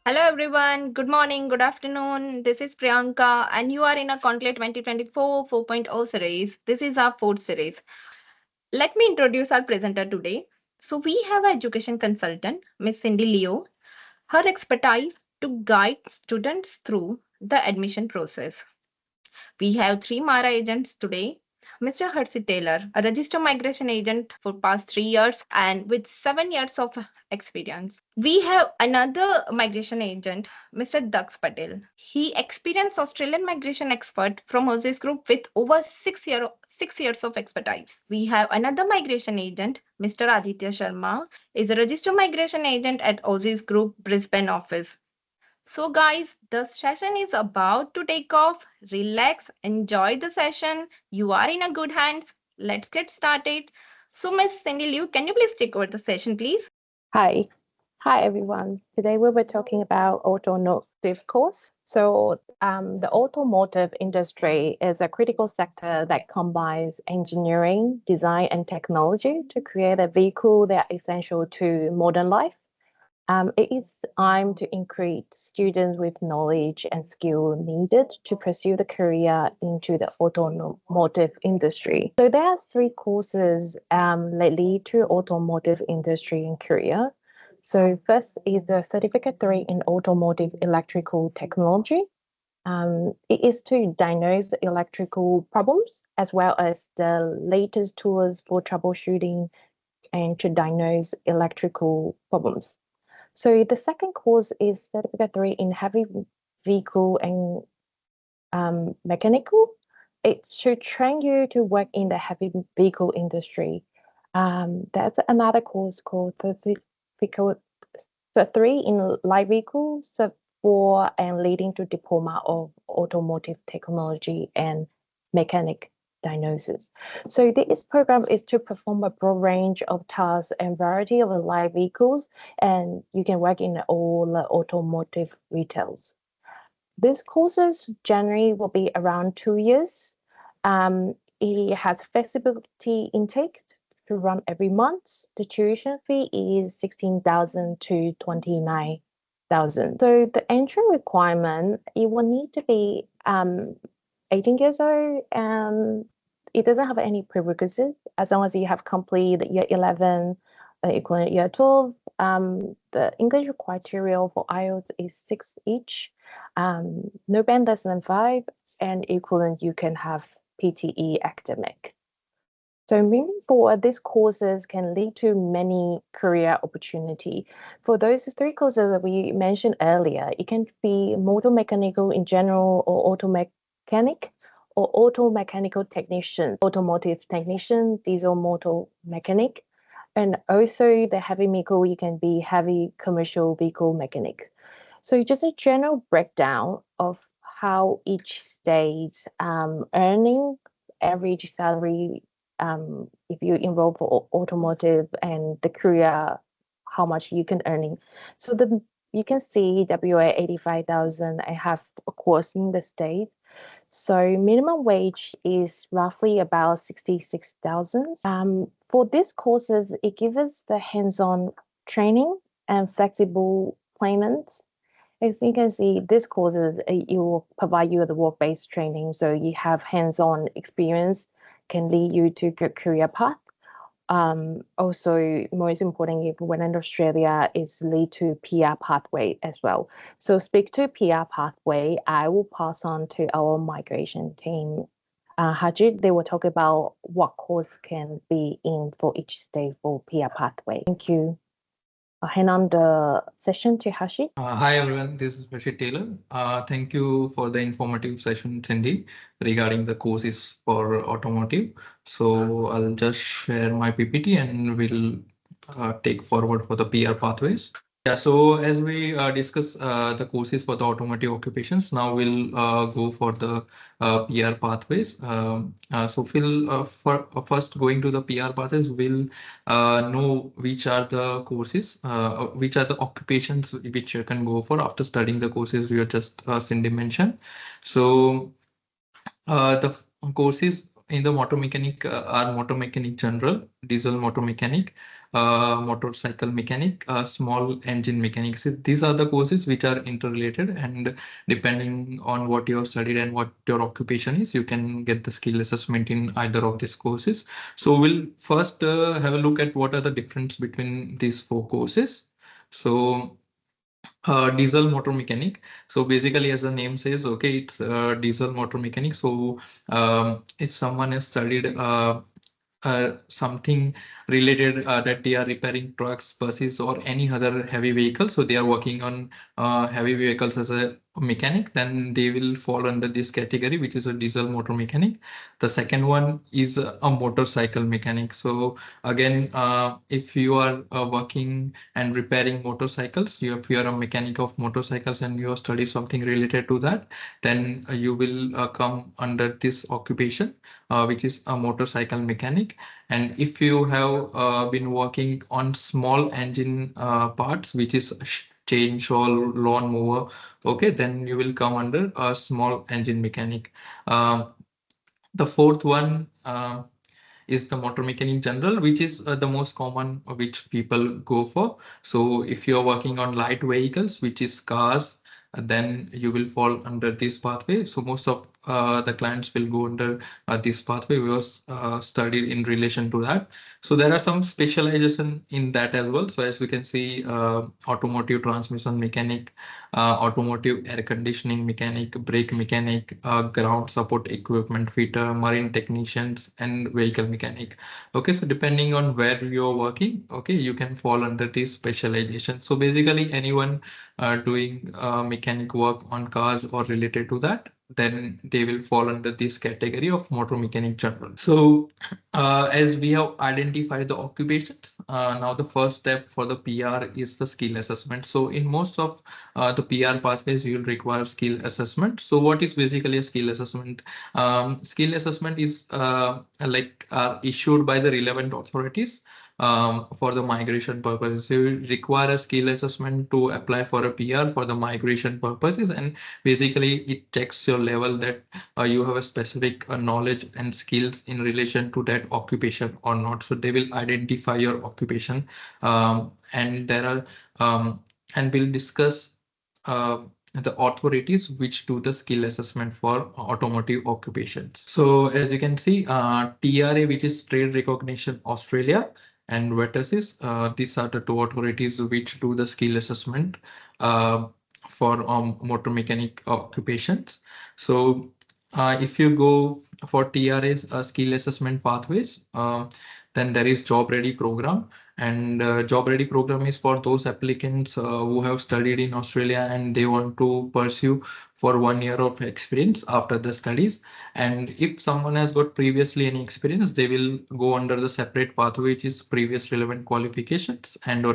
Hello everyone, good morning, good afternoon. This is Priyanka and you are in a Conclave 2024 4.0 series. This is our fourth series. Let me introduce our presenter today. So we have an education consultant, Miss Cindy Liu. Her expertise to guide students through the admission process. We have three MARA agents today. Mr. Harshit Tailor, a registered migration agent for past 3 years and with 7 years of experience. We have another migration agent, Mr. Daksh Patel. He experienced Australian migration expert from OSIS Group with over 6 years of expertise. We have another migration agent, Mr. Aditya Sharma, is a registered migration agent at OSIS Group Brisbane office. So guys, the session is about to take off. Relax, enjoy the session. You are in a good hands. Let's get started. So Miss Cindy Liu, can you please take over the session, please? Hi. Hi, everyone. Today we were talking about automotive course. So the automotive industry is a critical sector that combines engineering, design, and technology to create a vehicle that is essential to modern life. It is aimed to increase students with knowledge and skill needed to pursue the career into the automotive industry. So there are three courses that lead to automotive industry in Korea. So first is the Certificate 3 in Automotive Electrical Technology. It is to diagnose electrical problems as well as the latest tools for troubleshooting and to diagnose electrical problems. So the second course is Certificate 3 in Heavy Vehicle and Mechanical. It should train you to work in the heavy vehicle industry. That's another course called Certificate 3 in Light Vehicle, Cert 4 and leading to Diploma of Automotive Technology and Mechanic Diagnosis. So this program is to perform a broad range of tasks and variety of light vehicles, and you can work in all the automotive retails. These courses generally will be around 2 years. It has flexibility intake to run every month. The tuition fee is 16,000 to 29,000. So the entry requirement, it will need to be 18 years old, and it doesn't have any prerequisites as long as you have completed year 11, equivalent year 12. The English criteria for IELTS is 6 each, no band less than 5, and equivalent you can have PTE academic. So moving forward, these courses can lead to many career opportunity. For those three courses that we mentioned earlier, it can be motor mechanical in general or auto mechanic or auto mechanical technician, automotive technician, diesel motor mechanic, and also the heavy vehicle, you can be heavy commercial vehicle mechanic. So just a general breakdown of how each stage earning average salary if you enroll for automotive and the career, how much you can earning. So you can see WA 85,000. I have a course in the state. So minimum wage is roughly about 66,000. For these courses, it gives us the hands-on training and flexible payments. As you can see, these courses, it will provide you the work-based training. So you have hands-on experience, can lead you to good career path. Also, most importantly, when in Australia, is lead to PR pathway as well. So speak to PR pathway, I will pass on to our migration team. Harshit, they will talk about what course can be in for each stage for PR pathway. Thank you. I'll hand on the session to Harshit. Hi everyone, this is Harshit Tailor. Thank you for the informative session, Cindy, regarding the courses for automotive. So I'll just share my PPT and we'll take forward for the PR pathways. Yeah, so as we discuss the courses for the automotive occupations, now we'll go for the PR pathways. So we'll first going to the PR pathways, we'll know which are the courses, which are the occupations which you can go for after studying the courses you just Cindy mentioned. So the courses in the motor mechanic are motor mechanic general, diesel motor mechanic, motorcycle mechanic, small engine mechanics. These are the courses which are interrelated, and depending on what you have studied and what your occupation is, you can get the skill assessment in either of these courses. So we'll first have a look at what are the difference between these four courses. So diesel motor mechanic. So basically, as the name says, okay, it's diesel motor mechanic. So if someone has studied something related that they are repairing trucks, buses, or any other heavy vehicle, so they are working on heavy vehicles as a mechanic, then they will fall under this category, which is a diesel motor mechanic. The second one is a motorcycle mechanic. So again, if you are working and repairing motorcycles, if you are a mechanic of motorcycles and you have studied something related to that, then you will come under this occupation, which is a motorcycle mechanic. And if you have been working on small engine parts, which is chainsaw, lawnmower, okay, then you will come under a small engine mechanic. The fourth one is the motor mechanic general, which is the most common which people go for. So if you are working on light vehicles, which is cars, then you will fall under this pathway. So most of the clients will go under this pathway. We was studied in relation to that. So there are some specialization in that as well. So as you can see, automotive transmission mechanic, automotive air conditioning mechanic, brake mechanic, ground support equipment fitter, marine technicians, and vehicle mechanic. Okay, so depending on where you're working, okay, you can fall under this specialization. So basically anyone doing mechanic work on cars or related to that, then they will fall under this category of motor mechanic general. So as we have identified the occupations, now the first step for the PR is the skill assessment. So in most of the PR pathways, you will require skill assessment. So what is basically a skill assessment? Skill assessment is issued by the relevant authorities for the migration purposes. So you require a skill assessment to apply for a PR for the migration purposes, and basically it checks your level that you have a specific knowledge and skills in relation to that occupation or not. So they will identify your occupation, and there are and we'll discuss the authorities which do the skill assessment for automotive occupations. So as you can see, TRA, which is Trade Recognition Australia, and VETASYS, these are the two authorities which do the skill assessment for motor mechanic occupations. So if you go for TRA's skill assessment pathways, then there is Job Ready program, and Job Ready program is for those applicants who have studied in Australia and they want to pursue for 1 year of experience after the studies. And if someone has got previously any experience, they will go under the separate pathway, which is previous relevant qualifications and or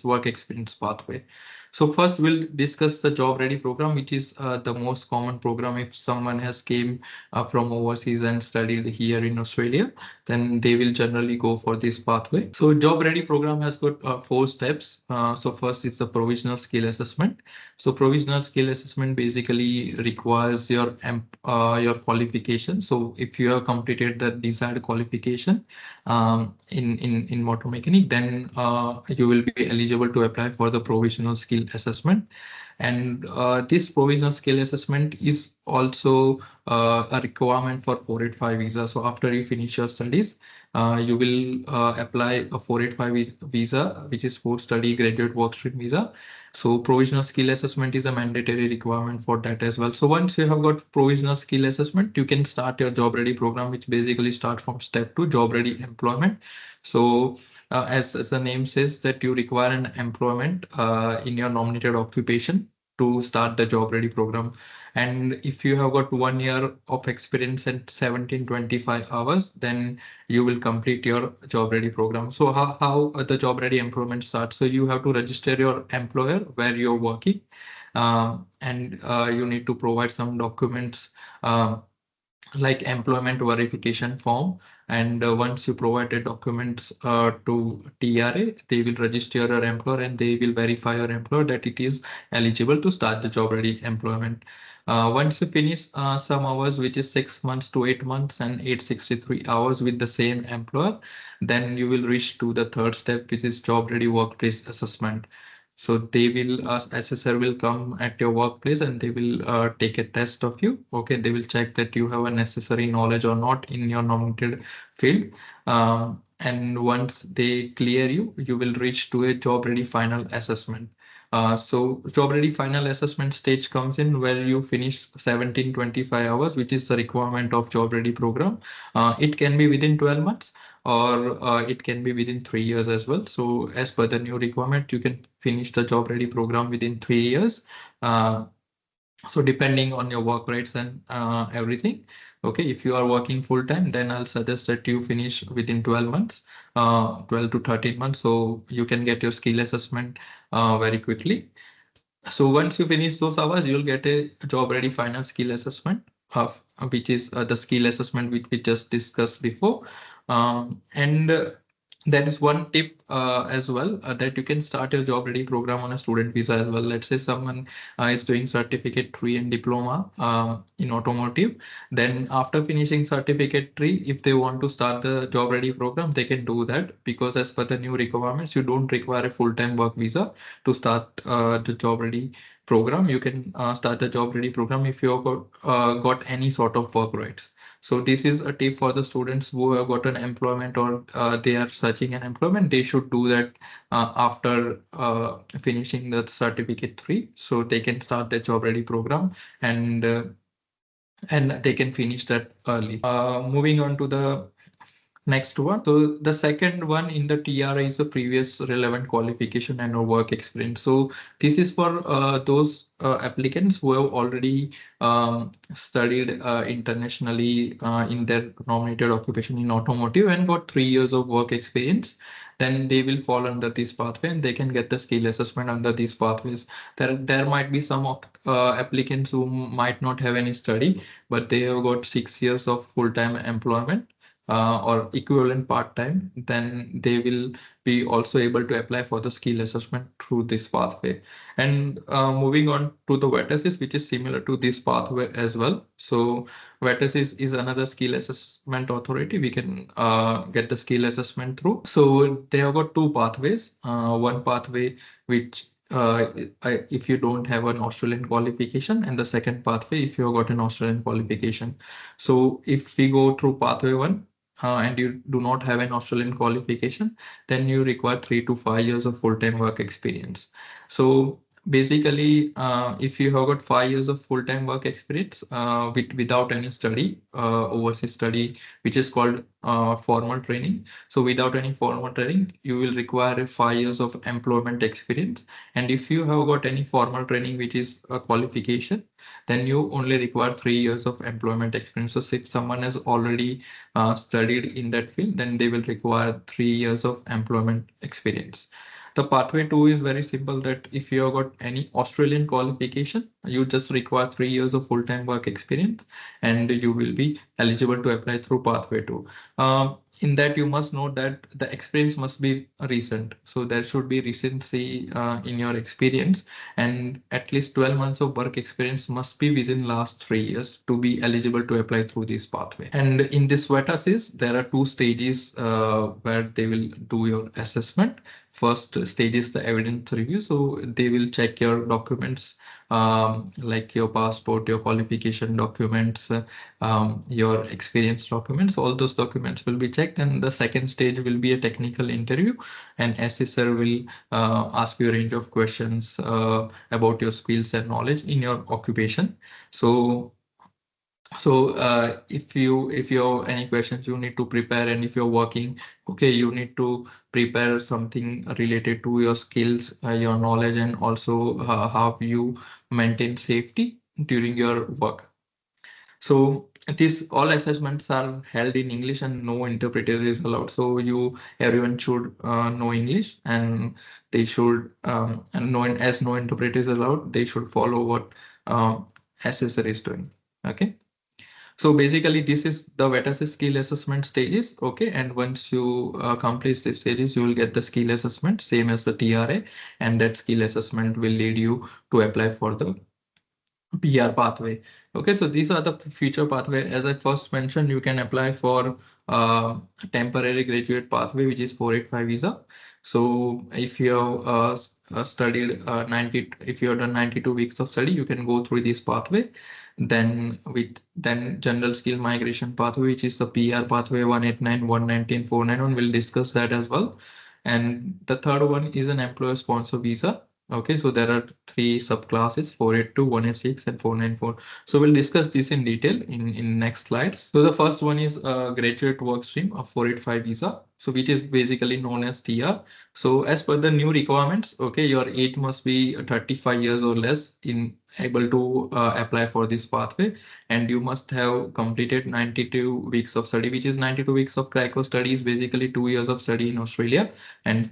work experience pathway. So first we'll discuss the Job Ready program, which is the most common program. If someone has came from overseas and studied here in Australia, then they will generally go for this pathway. So Job Ready program has got 4 steps. So first is the provisional skill assessment. So provisional skill assessment basically requires your qualification. So if you have completed the desired qualification in motor mechanic, then you will be eligible to apply for the provisional skill assessment. And this provisional skill assessment is also a requirement for 485 visa. So after you finish your studies, you will apply a 485 visa, which is post-study graduate workstream visa. So provisional skill assessment is a mandatory requirement for that as well. So once you have got provisional skill assessment, you can start your Job Ready program, which basically start from step 2, Job Ready employment. So as the name says, that you require an employment in your nominated occupation to start the Job Ready program. And if you have got 1 year of experience and 1725 hours, then you will complete your Job Ready program. So how the Job Ready employment starts? So you have to register your employer where you're working, and you need to provide some documents like employment verification form. And once you provide the documents to TRA, they will register your employer and they will verify your employer that it is eligible to start the Job Ready employment. Once you finish some hours, which is 6 months to 8 months and 863 hours with the same employer, then you will reach to the third step, which is job ready workplace assessment. So they will, assessor will come at your workplace and they will take a test of you. Okay, they will check that you have a necessary knowledge or not in your nominated field. And once they clear you, you will reach to a job ready final assessment. So job ready final assessment stage comes in where you finish 1725 hours, which is the requirement of job ready program. It can be within 12 months or it can be within 3 years as well. So as per the new requirement, you can finish the job ready program within 3 years. So depending on your work rates and everything. Okay, if you are working full time, then I'll suggest that you finish within 12 months, 12 to 13 months. So you can get your skill assessment very quickly. So once you finish those hours, you'll get a job ready final skill assessment of which is the skill assessment which we just discussed before. And there is one tip as well that you can start your job ready program on a student visa as well. Let's say someone is doing certificate 3 and diploma in automotive. Then after finishing certificate 3, if they want to start the job ready program, they can do that, because as per the new requirements, you don't require a full-time work visa to start the job ready program. You can start the job ready program if you have got any sort of work rights. So this is a tip for the students who have got an employment or they are searching an employment. They should do that after finishing the certificate 3, so they can start the job ready program and they can finish that early. Moving on to the next one. So the second one in the TRA is the previous relevant qualification and or work experience. So this is for those applicants who have already studied internationally in their nominated occupation in automotive and got 3 years of work experience. Then they will fall under this pathway and they can get the skill assessment under these pathways. There might be some applicants who might not have any study, but they have got 6 years of full-time employment or equivalent part-time, then they will be also able to apply for the skill assessment through this pathway. And moving on to the VET-Assist, which is similar to this pathway as well. So VET-Assist is another skill assessment authority. We can get the skill assessment through. So they have got 2 pathways. One pathway which if you don't have an Australian qualification, and the second pathway if you have got an Australian qualification. So if we go through pathway 1, and you do not have an Australian qualification, then you require 3 to 5 years of full-time work experience. So basically, if you have got 5 years of full-time work experience without any study, overseas study, which is called formal training. So without any formal training, you will require 5 years of employment experience. And if you have got any formal training, which is a qualification, then you only require 3 years of employment experience. So if someone has already studied in that field, then they will require 3 years of employment experience. The pathway 2 is very simple, that if you have got any Australian qualification, you just require 3 years of full-time work experience and you will be eligible to apply through pathway 2. In that, you must know that the experience must be recent. So there should be recency in your experience, and at least 12 months of work experience must be within last 3 years to be eligible to apply through this pathway. And in this VET-Assist, there are 2 stages where they will do your assessment. First stage is the evidence review. So they will check your documents, like your passport, your qualification documents, your experience documents. All those documents will be checked. And the second stage will be a technical interview. And assessor will ask you a range of questions about your skills and knowledge in your occupation. So if you have any questions, you need to prepare, and if you're working, okay, you need to prepare something related to your skills, your knowledge, and also how you maintain safety during your work. So these all assessments are held in English and no interpreter is allowed. So everyone should know English, and they should and as no interpreter is allowed, they should follow what assessor is doing. Okay. So basically, this is the VET-Assist skill assessment stages. Okay, and once you complete these stages, you will get the skill assessment, same as the TRA, and that skill assessment will lead you to apply for the PR pathway. Okay, so these are the future pathway. As I first mentioned, you can apply for temporary graduate pathway, which is 485 visa. So if you have studied 90, if you have done 92 weeks of study, you can go through this pathway. Then general skill migration pathway, which is the PR pathway 189, 119, 491. We'll discuss that as well. And the third one is an employer sponsor visa. Okay, so there are three subclasses: 482, 186, and 494. So we'll discuss this in detail in next slides. So the first one is graduate work stream of 485 visa, so which is basically known as TR. So as per the new requirements, okay, your age must be 35 years or less in able to apply for this pathway, and you must have completed 92 weeks of study, which is 92 weeks of crack course study is basically 2 years of study in Australia, and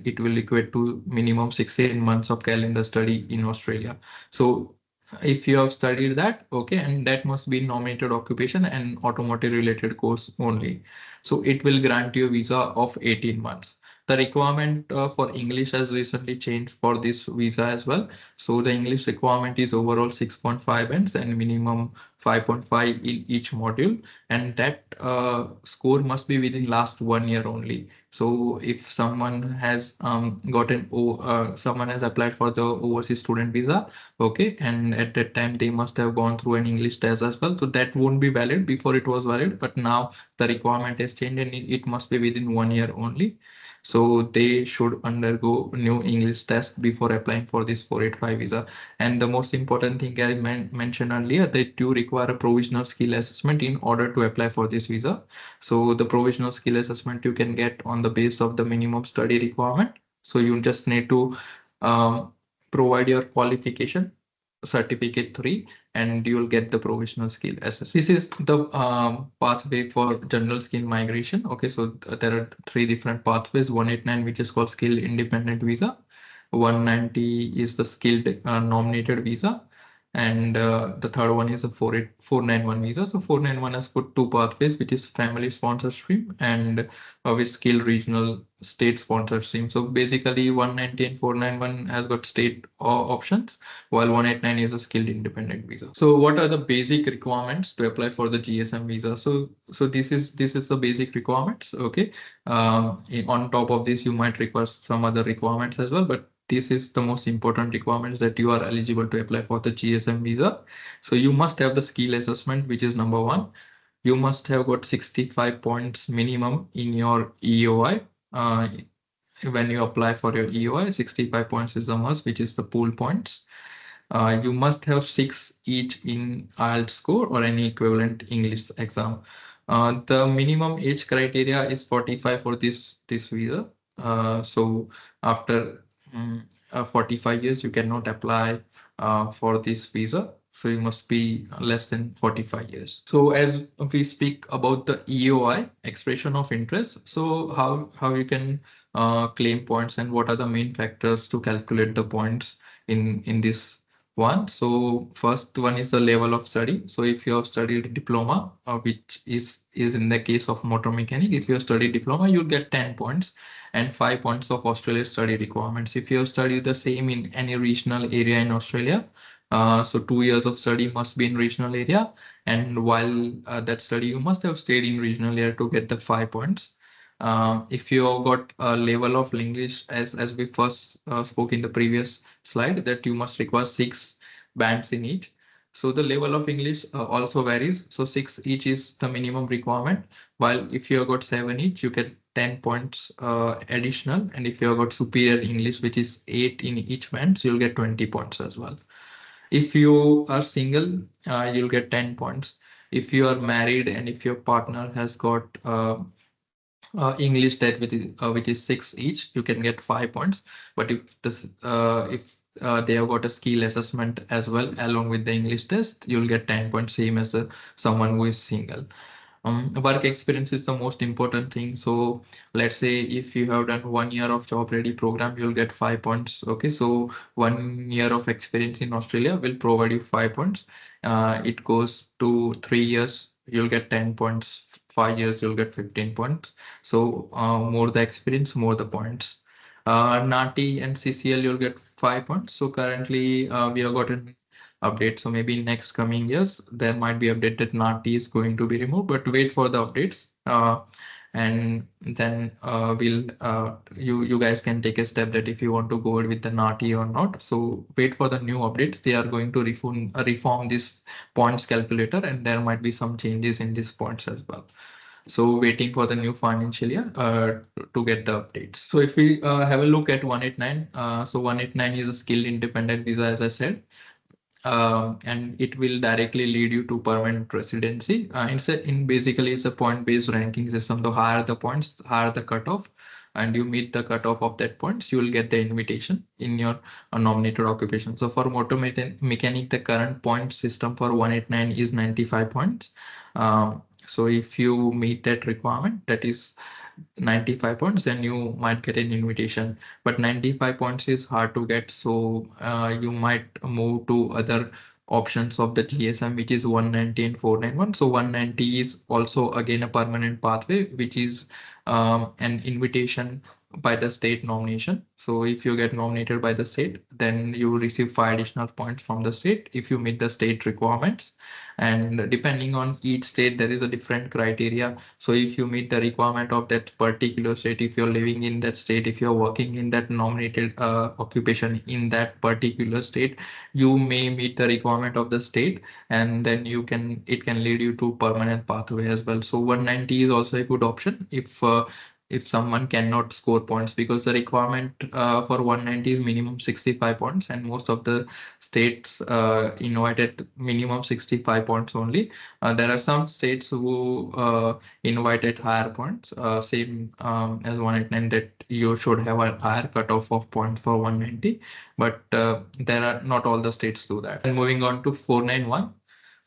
it will equate to minimum 16 months of calendar study in Australia. So if you have studied that, okay, and that must be nominated occupation and automotive related course only. So it will grant you a visa of 18 months. The requirement for English has recently changed for this visa as well. So the English requirement is overall 6.5 bands and minimum 5.5 in each module. And that score must be within last 1 year only. So if someone has someone has applied for the overseas student visa, okay, and at that time they must have gone through an English test as well. So that won't be valid. Before it was valid, but now the requirement has changed and it must be within 1 year only. So they should undergo new English test before applying for this 485 visa. And the most important thing I mentioned earlier, that you require a provisional skill assessment in order to apply for this visa. So the provisional skill assessment you can get on the basis of the minimum study requirement. So you just need to provide your qualification certificate 3 and you'll get the provisional skill assessment. This is the pathway for general skill migration. Okay, so there are 3 different pathways. 189, which is called skill independent visa. 190 is the skilled nominated visa. And the third one is a 491 visa. So 491 has got 2 pathways, which is family sponsor stream and with skill regional state sponsor stream. So basically 190 and 491 has got state options, while 189 is a skilled independent visa. So what are the basic requirements to apply for the GSM visa? So this is the basic requirements. Okay, on top of this you might require some other requirements as well, but this is the most important requirements that you are eligible to apply for the GSM visa. So you must have the skill assessment, which is number 1. You must have got 65 points minimum in your EOI. When you apply for your EOI, 65 points is a must, which is the pool points. You must have 6 each in IELTS score or any equivalent English exam. The minimum age criteria is 45 for this visa. So after 45 years, you cannot apply for this visa. So you must be less than 45 years. So as we speak about the EOI, expression of interest, so how you can claim points and what are the main factors to calculate the points in this one. So first one is the level of study. So if you have studied diploma, which is in the case of motor mechanic, if you have studied diploma, you'll get 10 points and 5 points of Australia study requirements. If you have studied the same in any regional area in Australia, so 2 years of study must be in regional area, and while that study you must have stayed in regional area to get the 5 points. If you have got a level of English, as we first spoke in the previous slide, that you must require 6 bands in each. So the level of English also varies. So 6 each is the minimum requirement, while if you have got 7 each, you get 10 points additional. And if you have got superior English, which is 8 in each band, so you'll get 20 points as well. If you are single, you'll get 10 points. If you are married and if your partner has got English that which is 6 each, you can get 5 points. But if they have got a skill assessment as well along with the English test, you'll get 10 points, same as someone who is single. Work experience is the most important thing. So let's say if you have done 1 year of job ready program, you'll get 5 points. Okay, so 1 year of experience in Australia will provide you 5 points. It goes to 3 years, you'll get 10 points. 5 years, you'll get 15 points. So more the experience, more the points. NATI and CCL, you'll get 5 points. So currently we have gotten update. So maybe in next coming years, there might be update that NATI is going to be removed, but wait for the updates. And then you guys can take a step that if you want to go with the NATI or not. So wait for the new updates. They are going to reform this points calculator, and there might be some changes in these points as well. So waiting for the new financial year to get the updates. So if we have a look at 189, so 189 is a skill independent visa, as I said. And it will directly lead you to permanent residency. Basically it's a point-based ranking system. The higher the points, higher the cutoff, and you meet the cutoff of that points, you will get the invitation in your nominated occupation. So for motor mechanic, the current point system for 189 is 95 points. So if you meet that requirement, that is 95 points, then you might get an invitation. But 95 points is hard to get, so you might move to other options of the GSM, which is 190 and 491. So 190 is also again a permanent pathway, which is an invitation by the state nomination. So if you get nominated by the state, then you will receive 5 additional points from the state if you meet the state requirements. And depending on each state, there is a different criteria. So if you meet the requirement of that particular state, if you're living in that state, if you're working in that nominated occupation in that particular state, you may meet the requirement of the state, and then it can lead you to permanent pathway as well. So 190 is also a good option if someone cannot score points, because the requirement for 190 is minimum 65 points, and most of the states invited minimum 65 points only. There are some states who invited higher points, same as 189, that you should have a higher cutoff of points for 190, but there are not all the states do that. And moving on to 491.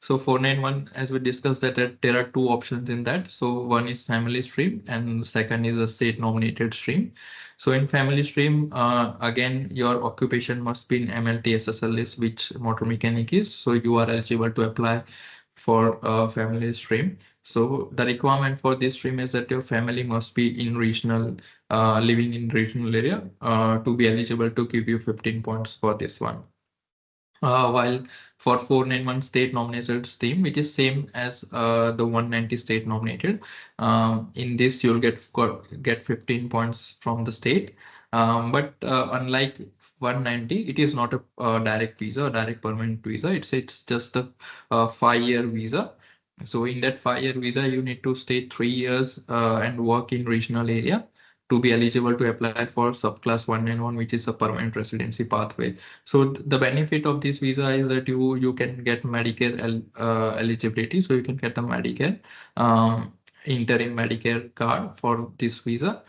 So 491, as we discussed, that there are 2 options in that. So one is family stream and second is a state nominated stream. So in family stream, again, your occupation must be in MLT SSL list, which motor mechanic is. So you are eligible to apply for a family stream. So the requirement for this stream is that your family must be in regional, living in regional area to be eligible to give you 15 points for this one. While for 491 state nominated stream, which is same as the 190 state nominated, in this you'll get 15 points from the state. But unlike 190, it is not a direct visa, a direct permanent visa. It's just a 5-year visa. So in that 5-year visa, you need to stay 3 years and work in regional area to be eligible to apply for subclass 191, which is a permanent residency pathway. So the benefit of this visa is that you can get Medicare eligibility. So you can get the Medicare interim Medicare card for this visa.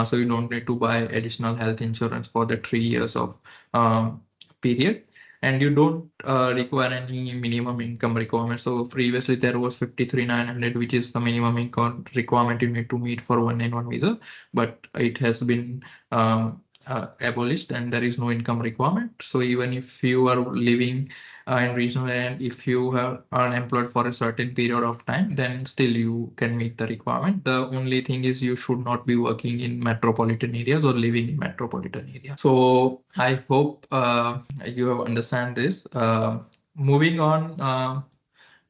So you don't need to buy additional health insurance for the 3 years of period. And you don't require any minimum income requirement. So previously there was 53,900, which is the minimum income requirement you need to meet for 191 visa, but it has been abolished and there is no income requirement. So even if you are living in regional and if you are unemployed for a certain period of time, then still you can meet the requirement. The only thing is you should not be working in metropolitan areas or living in metropolitan areas. So I hope you have understand this. Moving on,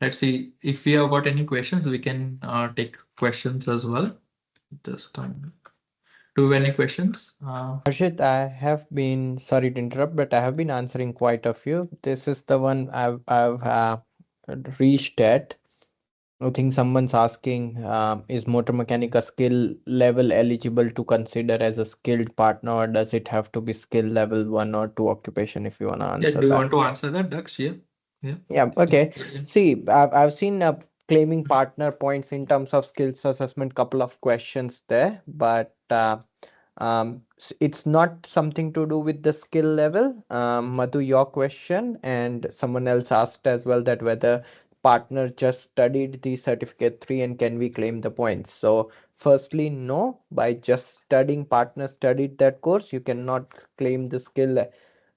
let's see if we have got any questions. We can take questions as well. Just time. Do you have any questions? Harshit, I have been, sorry to interrupt, but I have been answering quite a few. This is the one I've reached at. I think someone's asking, is motor mechanic a skill level eligible to consider as a skilled partner, or does it have to be skill level 1 or 2 occupation? If you want to answer Yeah, do you that. want to answer that, Daksh? Yeah, okay. See, I've seen claiming partner points in terms of skills assessment, couple of questions there, but it's not something to do with the skill level. Madhu, your question, and someone else asked as well that whether partner just studied the certificate 3 and can we claim the points. So firstly, no, by just studying, partner studied that course, you cannot claim the skill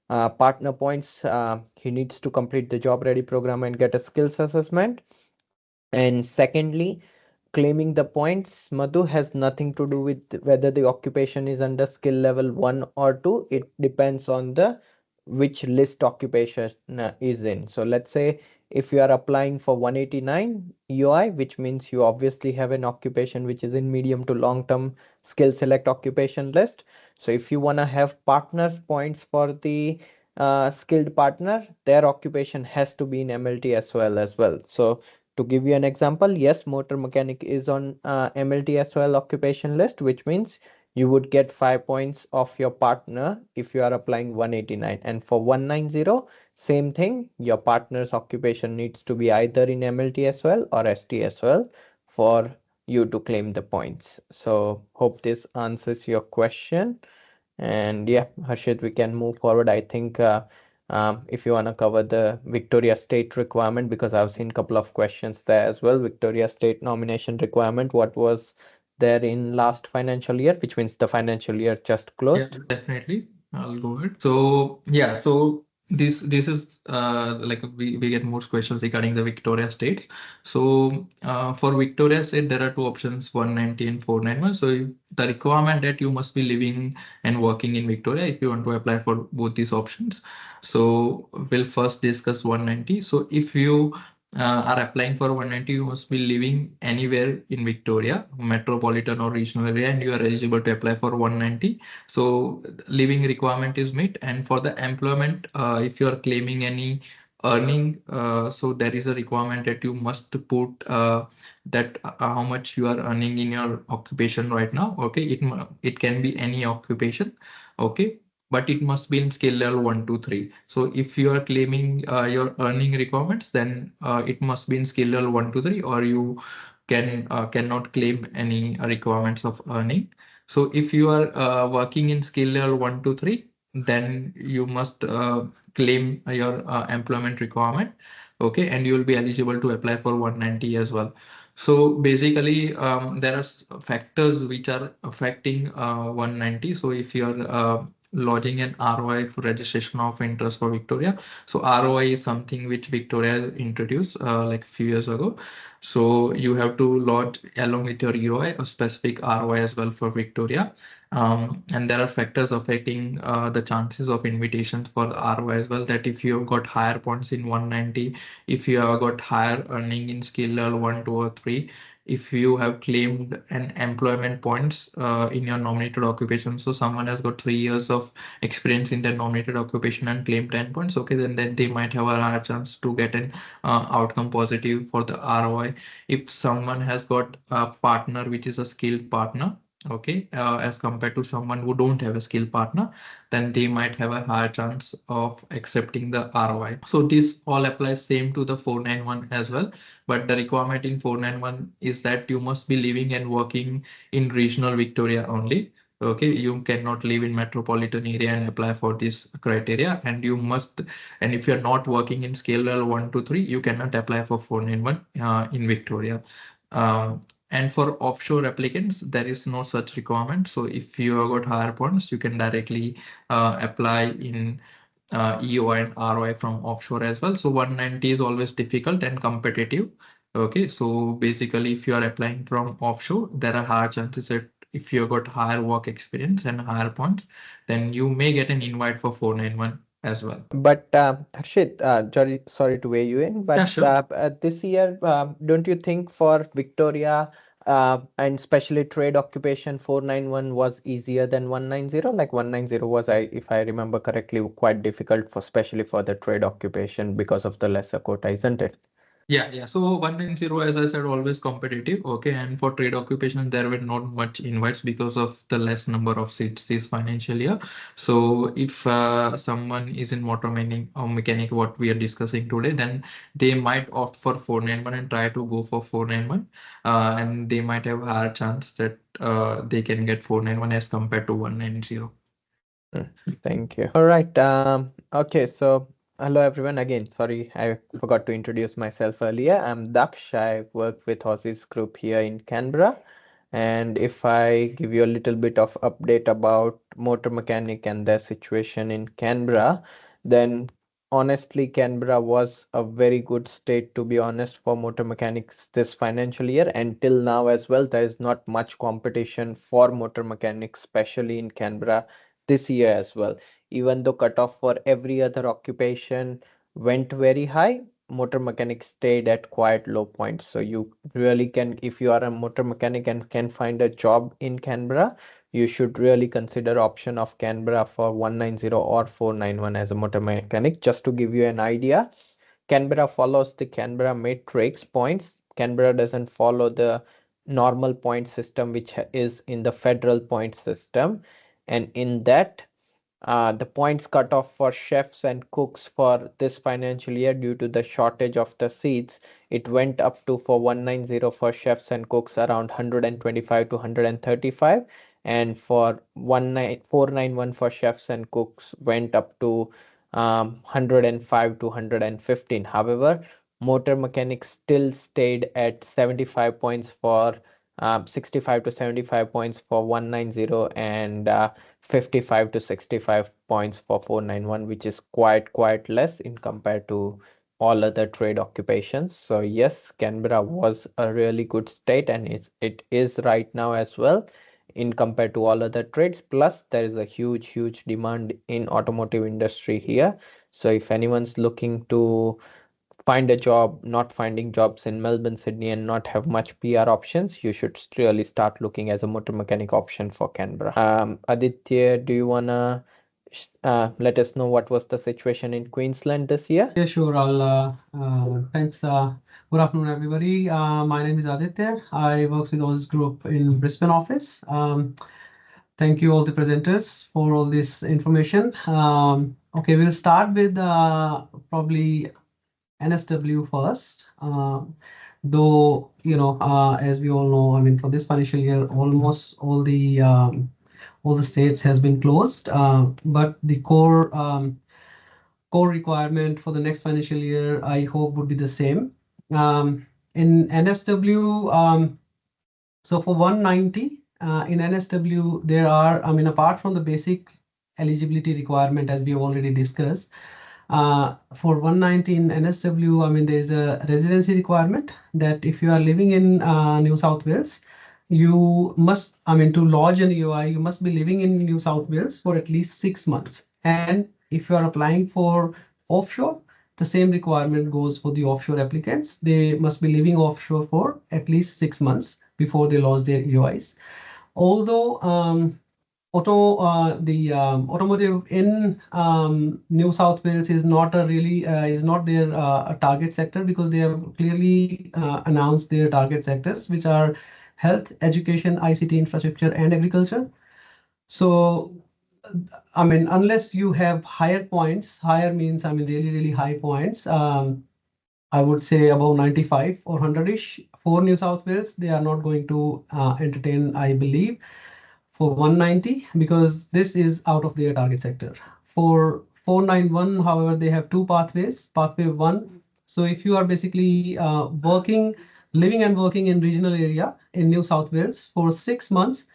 partner points. He needs to complete the job ready program and get a skills assessment. And secondly, claiming the points, Madhu, has nothing to do with whether the occupation is under skill level 1 or 2. It depends on the which list occupation is in. So let's say if you are applying for 189 UI, which means you obviously have an occupation which is in medium to long term skill select occupation list. So if you want to have partners points for the skilled partner, their occupation has to be in MLT as well. So to give you an example, yes, motor mechanic is on MLT occupation list, which means you would get 5 points of your partner if you are applying 189. And for 190, same thing, your partner's occupation needs to be either in MLT or ST for you to claim the points. So hope this answers your question. And yeah, Harshit, we can move forward. I think if you want to cover the Victoria State requirement, because I've seen a couple of questions there as well. Victoria State nomination requirement, what was there in last financial year, which means the financial year just closed? Yeah, definitely. I'll go ahead. So yeah, so this is like we get most questions regarding the Victoria states. So for Victoria state, there are two options, 190 and 491. So the requirement that you must be living and working in Victoria if you want to apply for both these options. So we'll first discuss 190. So if you are applying for 190, you must be living anywhere in Victoria, metropolitan or regional area, and you are eligible to apply for 190. So living requirement is met. And for the employment, if you are claiming any earning, so there is a requirement that you must put that how much you are earning in your occupation right now. Okay, it can be any occupation. Okay, but it must be in skill level 1 to 3. So if you are claiming your earning requirements, then it must be in skill level 1 to 3, or you cannot claim any requirements of earning. So if you are working in skill level 1 to 3, then you must claim your employment requirement. Okay, and you will be eligible to apply for 190 as well. So basically, there are factors which are affecting 190. So if you are lodging an ROI for registration of interest for Victoria. So ROI is something which Victoria has introduced like a few years ago. So you have to lodge along with your EOI a specific ROI as well for Victoria. And there are factors affecting the chances of invitations for the ROI as well, that if you have got higher points in 190, if you have got higher earning in skill level 1, 2 or 3, if you have claimed an employment points in your nominated occupation. So someone has got 3 years of experience in their nominated occupation and claimed 10 points. Okay, then they might have a higher chance to get an outcome positive for the ROI. If someone has got a partner which is a skilled partner, okay, as compared to someone who don't have a skilled partner, then they might have a higher chance of accepting the ROI. So this all applies same to the 491 as well, but the requirement in 491 is that you must be living and working in regional Victoria only. Okay, you cannot live in metropolitan area and apply for this criteria, and you must, and if you're not working in scale level 1 to 3, you cannot apply for 491 in Victoria. And for offshore applicants, there is no such requirement. So if you have got higher points, you can directly apply in EOI and ROI from offshore as well. So 190 is always difficult and competitive. Okay, so basically, if you are applying from offshore, there are higher chances that if you have got higher work experience and higher points, then you may get an invite for 491 as well. But Harshit, sorry to weigh you in, but Yeah, sure. this year, don't you think for Victoria and especially trade occupation 491 was easier than 190? Like 190 was, if I remember correctly, quite difficult for especially for the trade occupation because of the lesser quota, isn't it? Yeah. So 190, as I said, always competitive. Okay, and for trade occupation, there were not much invites because of the less number of seats this financial year. So if someone is in motor mechanic, what we are discussing today, then they might opt for 491 and try to go for 491, and they might have a higher chance that they can get 491 as compared to 190. Thank you. All right. Okay. So hello everyone again. Sorry, I forgot to introduce myself earlier. I'm Daksh. I work with Aussizz Group here in Canberra. And if I give you a little bit of update about motor mechanic and their situation in Canberra, then honestly, Canberra was a very good state, to be honest, for motor mechanics this financial year. Until now as well, there is not much competition for motor mechanics, especially in Canberra this year as well. Even though cutoff for every other occupation went very high, motor mechanic stayed at quite low points. So you really can, if you are a motor mechanic and can find a job in Canberra, you should really consider option of Canberra for 190 or 491 as a motor mechanic. Just to give you an idea, Canberra follows the Canberra matrix points. Canberra doesn't follow the normal point system, which is in the federal point system. And in that, the points cut off for chefs and cooks for this financial year due to the shortage of the seats, it went up to for 190 for chefs and cooks around 125 to 135, and for 491 for chefs and cooks went up to 105 to 115. However, motor mechanics still stayed at 75 points for 65 to 75 points for 190 and 55 to 65 points for 491, which is quite less in compared to all other trade occupations. So yes, Canberra was a really good state, and it is right now as well in compared to all other trades. Plus there is a huge demand in automotive industry here. So if anyone's looking to find a job, not finding jobs in Melbourne, Sydney, and not have much PR options, you should really start looking as a motor mechanic option for Canberra. Aditya, do you wanna let us know what was the situation in Queensland this year? Yeah, sure. Thanks. Good afternoon, everybody. My name is Aditya. I work with Aussizz Group in Brisbane office. Thank you all the presenters for all this information. Okay, we'll start with probably NSW first. Though, as we all know, I mean, for this financial year, almost all the states has been closed, but the core requirement for the next financial year, I hope, would be the same. In NSW, so for 190 in NSW, there are, I mean, apart from the basic eligibility requirement, as we have already discussed, for 190 in NSW, I mean, there's a residency requirement that if you are living in New South Wales, you must, I mean, to lodge an EOI, you must be living in New South Wales for at least 6 months. And if you are applying for offshore, the same requirement goes for the offshore applicants. They must be living offshore for at least 6 months before they lodge their EOIs. Although automotive in New South Wales is not a really is not their target sector, because they have clearly announced their target sectors, which are health, education, ICT, infrastructure, and agriculture. So, I mean, unless you have higher points, higher means, I mean, really high points. I would say above 95 or 100-ish for New South Wales, they are not going to entertain, I believe, for 190, because this is out of their target sector. For 491, however, they have two pathways. Pathway 1, so if you are basically living and working in regional area in New South Wales for 6 months,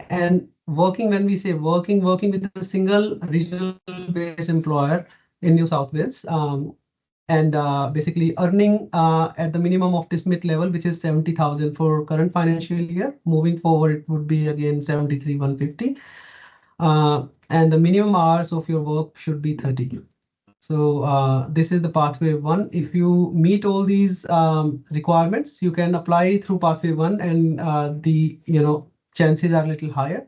and working, when we say working with a single regional based employer in New South Wales, and basically earning at the minimum of dismit level, which is 70,000 for current financial year. Moving forward, it would be again 73,150. And the minimum hours of your work should be 30. So this is the pathway 1. If you meet all these requirements, you can apply through pathway 1, and the chances are a little higher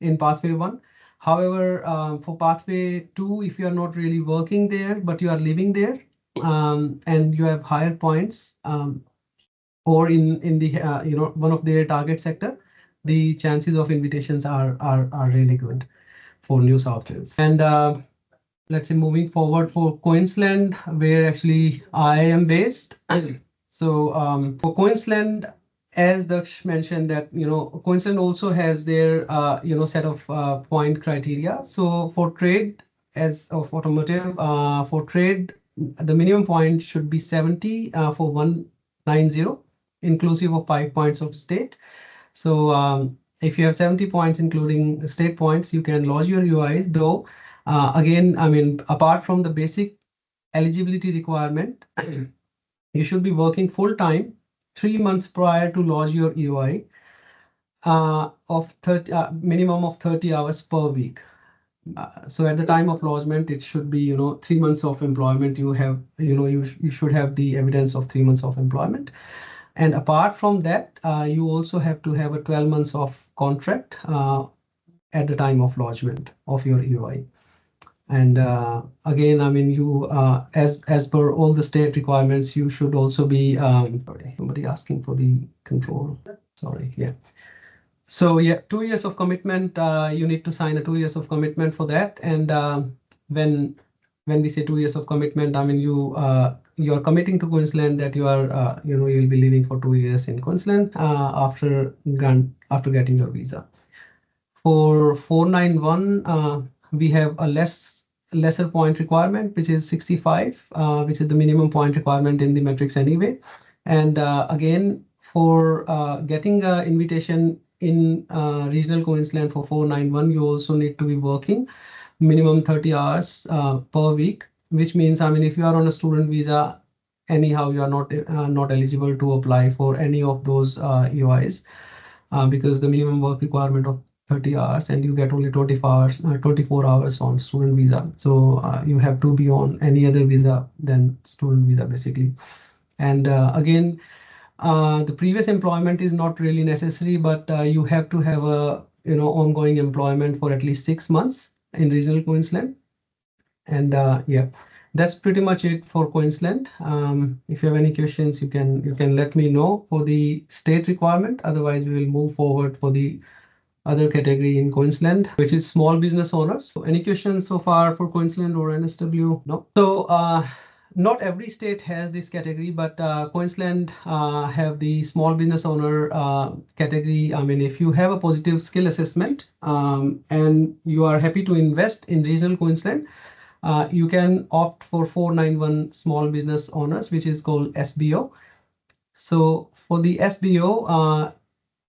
in pathway 1. However, for pathway 2, if you are not really working there, but you are living there, and you have higher points, or in the one of their target sector, the chances of invitations are really good for New South Wales. And let's say moving forward for Queensland, where actually I am based. So for Queensland, as Daksh mentioned, that Queensland also has their set of point criteria. So for trade, as of automotive, for trade, the minimum point should be 70 for 190, inclusive of 5 points of state. So if you have 70 points, including the state points, you can lodge your UI. Though, again, I mean, apart from the basic eligibility requirement, you should be working full time 3 months prior to lodge your EOI of minimum of 30 hours per week. So at the time of lodgement, it should be 3 months of employment. You have you should have the evidence of 3 months of employment. And apart from that, you also have to have a 12 months of contract at the time of lodgement of your EOI. And again, I mean, you as per all the state requirements, you should also be sorry, somebody asking for the control. Sorry, yeah. So yeah, 2 years of commitment. You need to sign a 2 years of commitment for that. And when we say 2 years of commitment, I mean you are committing to Queensland that you are you'll be living for 2 years in Queensland after getting your visa. For 491, we have a lesser point requirement, which is 65, which is the minimum point requirement in the matrix anyway. And again, for getting an invitation in regional Queensland for 491, you also need to be working minimum 30 hours per week, which means, I mean, if you are on a student visa, anyhow, you are not eligible to apply for any of those EOIs because the minimum work requirement of 30 hours and you get only 24 hours on student visa. So you have to be on any other visa than student visa, basically. And again, the previous employment is not really necessary, but you have to have a ongoing employment for at least 6 months in regional Queensland. And yeah, that's pretty much it for Queensland. If you have any questions, you can let me know for the state requirement. Otherwise, we will move forward for the other category in Queensland, which is small business owners. So any questions so far for Queensland or NSW? No. So not every state has this category, but Queensland have the small business owner category. I mean, if you have a positive skill assessment and you are happy to invest in regional Queensland, you can opt for 491 small business owners, which is called SBO. So for the SBO,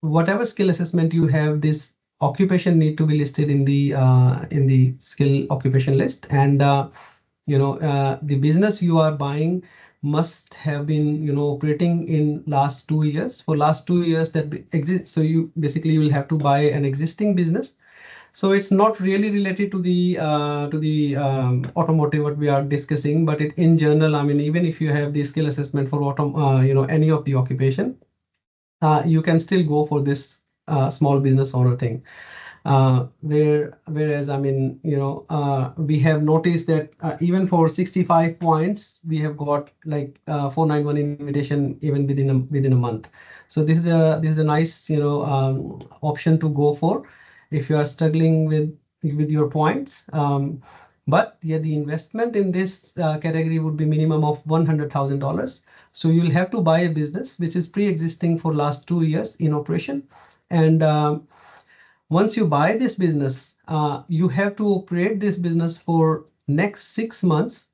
whatever skill assessment you have, this occupation need to be listed in the skill occupation list. And the business you are buying must have been operating in last 2 years. For last 2 years that exist, so you will have to buy an existing business. So it's not really related to the automotive what we are discussing, but in general, I mean, even if you have the skill assessment for any of the occupation, you can still go for this small business owner thing. Whereas, I mean, we have noticed that even for 65 points, we have got like 491 invitation even within a month. So this is a nice option to go for if you are struggling with your points. But yeah, the investment in this category would be minimum of $100,000. So you'll have to buy a business which is pre-existing for last 2 years in operation. And once you buy this business, you have to operate this business for next 6 months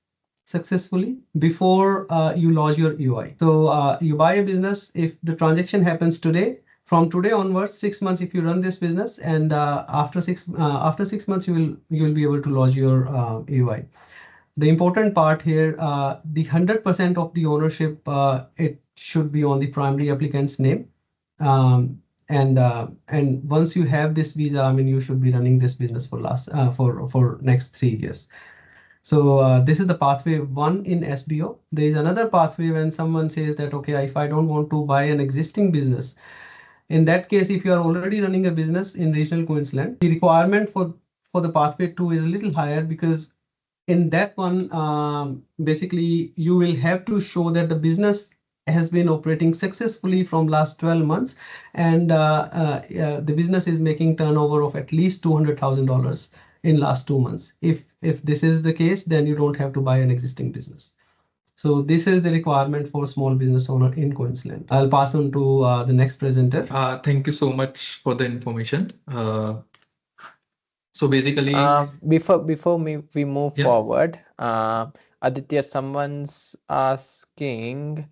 successfully before you lodge your EOI. So you buy a business. If the transaction happens today, from today onwards, 6 months, if you run this business, and after 6 months, you will be able to lodge your EOI. The important part here, the 100% of the ownership, it should be on the primary applicant's name. And once you have this visa, I mean, you should be running this business for next 3 years. So this is the pathway 1 in SBO. There is another pathway when someone says that, okay, if I don't want to buy an existing business, in that case, if you are already running a business in regional Queensland, the requirement for the pathway 2 is a little higher, because in that one, basically, you will have to show that the business has been operating successfully from last 12 months, and the business is making turnover of at least $200,000 in last 2 months. If this is the case, then you don't have to buy an existing business. So this is the requirement for small business owner in Queensland. I'll pass on to the next presenter. Thank you so much for the information. So basically, before we move Yeah. forward, Aditya, someone's asking,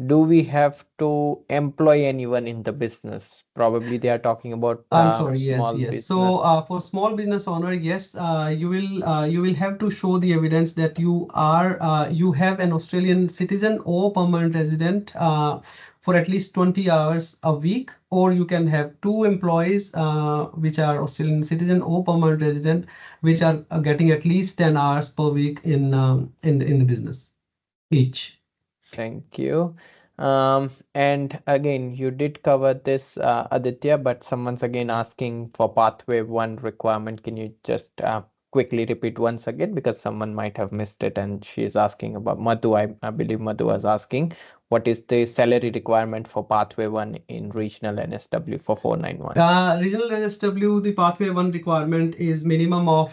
do we have to employ anyone in the business? Probably they are talking about I'm sorry. small Yes. business. So for small business owner, yes, you will have to show the evidence that you have an Australian citizen or permanent resident for at least 20 hours a week, or you can have 2 employees which are Australian citizen or permanent resident, which are getting at least 10 hours per week in the business each. Thank you. And again, you did cover this, Aditya, but someone's again asking for pathway 1 requirement. Can you just quickly repeat once again, because someone might have missed it, and she is asking about Madhu. I believe Madhu was asking what is the salary requirement for pathway 1 in regional NSW for 491. Regional NSW, the pathway 1 requirement is minimum of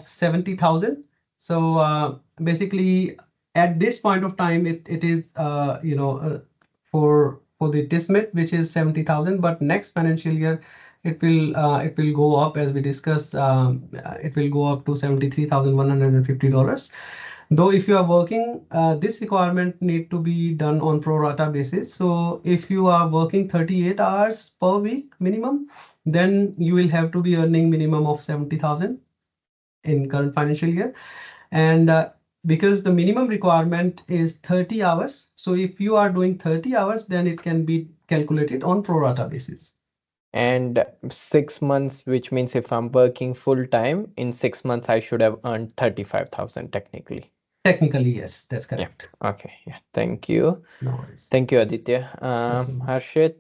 70,000. So basically, at this point of time, it is for the TISMET, which is 70,000, but next financial year it will go up, as we discussed. It will go up to $73,150. Though if you are working, this requirement need to be done on pro rata basis. So if you are working 38 hours per week minimum, then you will have to be earning minimum of 70,000 in current financial year. And because the minimum requirement is 30 hours, so if you are doing 30 hours, then it can be calculated on pro rata basis. And 6 months, which means if I'm working full time, in 6 months, I should have earned 35,000 technically. Technically, yes, that's correct. Yeah. Okay. Yeah. Thank you. No worries. Thank you, Aditya. That's all. Harshit,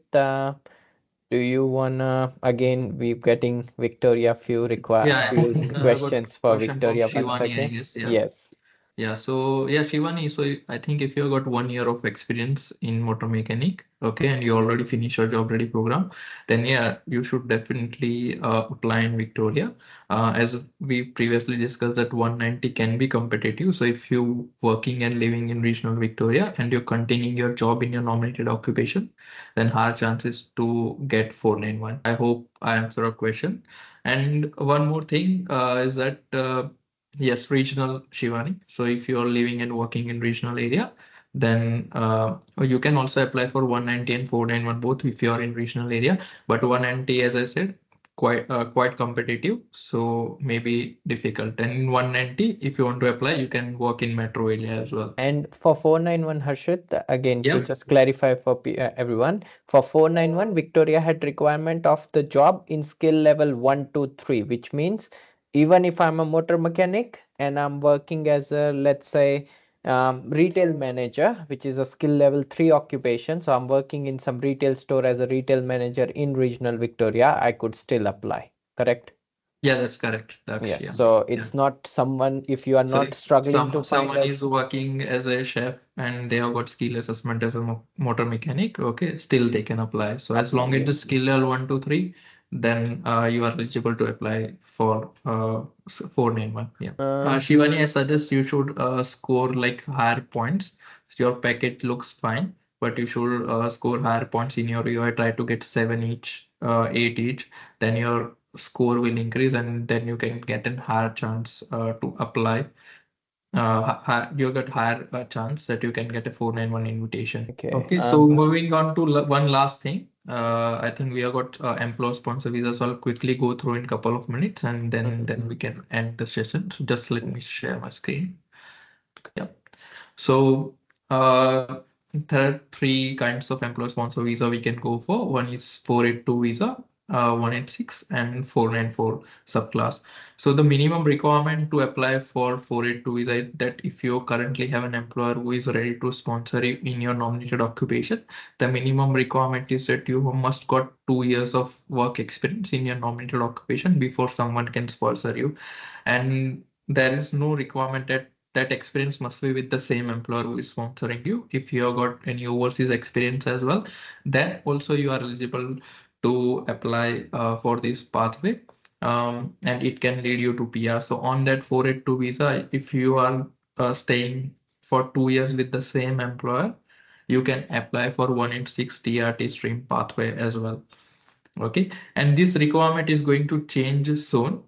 do you wanna again? We're getting Victoria few Yeah, I think I got questions for question from Victoria once Shivani, I again. guess. Yeah. Yes. Yeah, so yeah, Shivani, so I think if you got 1 year of experience in motor mechanic, okay, and you already finished your job ready program, then yeah, you should definitely apply in Victoria. As we previously discussed, that 190 can be competitive. So if you working and living in regional Victoria and you're continuing your job in your nominated occupation, then higher chances to get 491. I hope I answer a question. And one more thing is that yes, regional, Shivani. So if you're living and working in regional area, then you can also apply for 190 and 491 both if you're in regional area. But 190, as I said, quite competitive, so maybe difficult. And in 190, if you want to apply, you can work in metro area as well. And for 491, Harshit, again, to Yep. just clarify for everyone, for 491, Victoria had requirement of the job in skill level 1, 2, 3, which means even if I'm a motor mechanic and I'm working as a, let's say, retail manager, which is a skill level 3 occupation. So I'm working in some retail store as a retail manager in regional Victoria, I could still apply, correct? Yeah, that's correct, Daksh. Yes. Yeah. So it's not someone, if you are So not if struggling to find someone a is working as a chef and they have got skill assessment as a motor mechanic, okay, still they can apply. So as long as the skill level 1, 2, 3, then you are eligible to apply for 491. Yeah. Shivani, I suggest you should score like higher points. So your package looks fine, but you should score higher points in your UI. Try to get 7 each, 8 each. Then your score will increase, and then you can get a higher chance to apply. You get higher chance that you can get a 491 invitation. Okay. So moving on to one last thing. I think we have got employer sponsor visa, so I'll quickly go through in a couple of minutes, and then we can end the session. So just let me share my screen. Yep. So there are 3 kinds of employer sponsor visa we can go for. One is 482 visa, 186 and 494 subclass. So the minimum requirement to apply for 482 visa that if you currently have an employer who is ready to sponsor you in your nominated occupation, the minimum requirement is that you must got 2 years of work experience in your nominated occupation before someone can sponsor you. And there is no requirement that experience must be with the same employer who is sponsoring you. If you have got any overseas experience as well, then also you are eligible to apply for this pathway, and it can lead you to PR. So on that 482 visa, if you are staying for 2 years with the same employer, you can apply for 186 TRT stream pathway as well. Okay, and this requirement is going to change soon.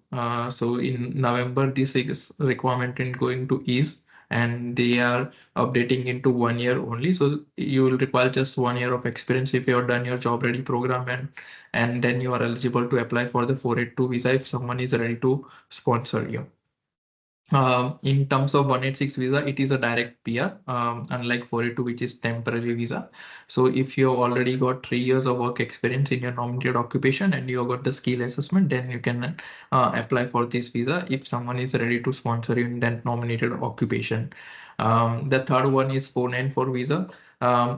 So in November, this requirement is going to ease, and they are updating into 1 year only. So you will require just 1 year of experience if you have done your job ready program, and then you are eligible to apply for the 482 visa if someone is ready to sponsor you. In terms of 186 visa, it is a direct PR, unlike 482, which is temporary visa. So if you have already got 3 years of work experience in your nominated occupation and you have got the skill assessment, then you can apply for this visa if someone is ready to sponsor you in that nominated occupation. The third one is 494 visa.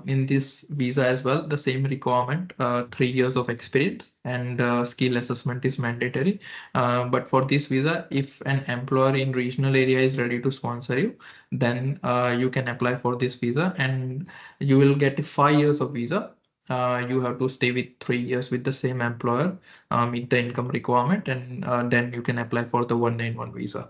In this visa as well, the same requirement, 3 years of experience and skill assessment is mandatory. But for this visa, if an employer in regional area is ready to sponsor you, then you can apply for this visa and you will get 5 years of visa. You have to stay with 3 years with the same employer, meet the income requirement, and then you can apply for the 191 visa.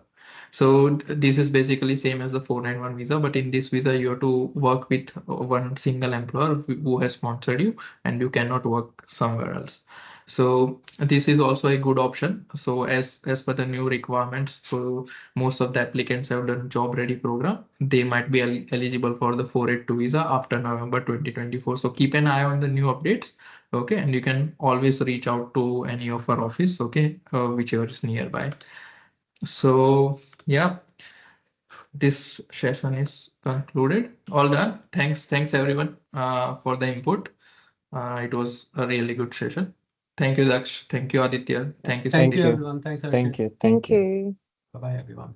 So this is basically same as the 491 visa, but in this visa you have to work with one single employer who has sponsored you, and you cannot work somewhere else. So this is also a good option. So as per the new requirements, so most of the applicants have done job ready program. They might be eligible for the 482 visa after November 2024. So keep an eye on the new updates. Okay, and you can always reach out to any of our office. Okay, whichever is nearby. So yeah, this session is concluded. All done. Thanks everyone for the input. It was a really good session. Thank you, Daksh. Thank you, Aditya. Thank you, Thank Cindy. you, everyone. Thanks, Harshit. Thank you. Thank you. Bye-bye, everyone.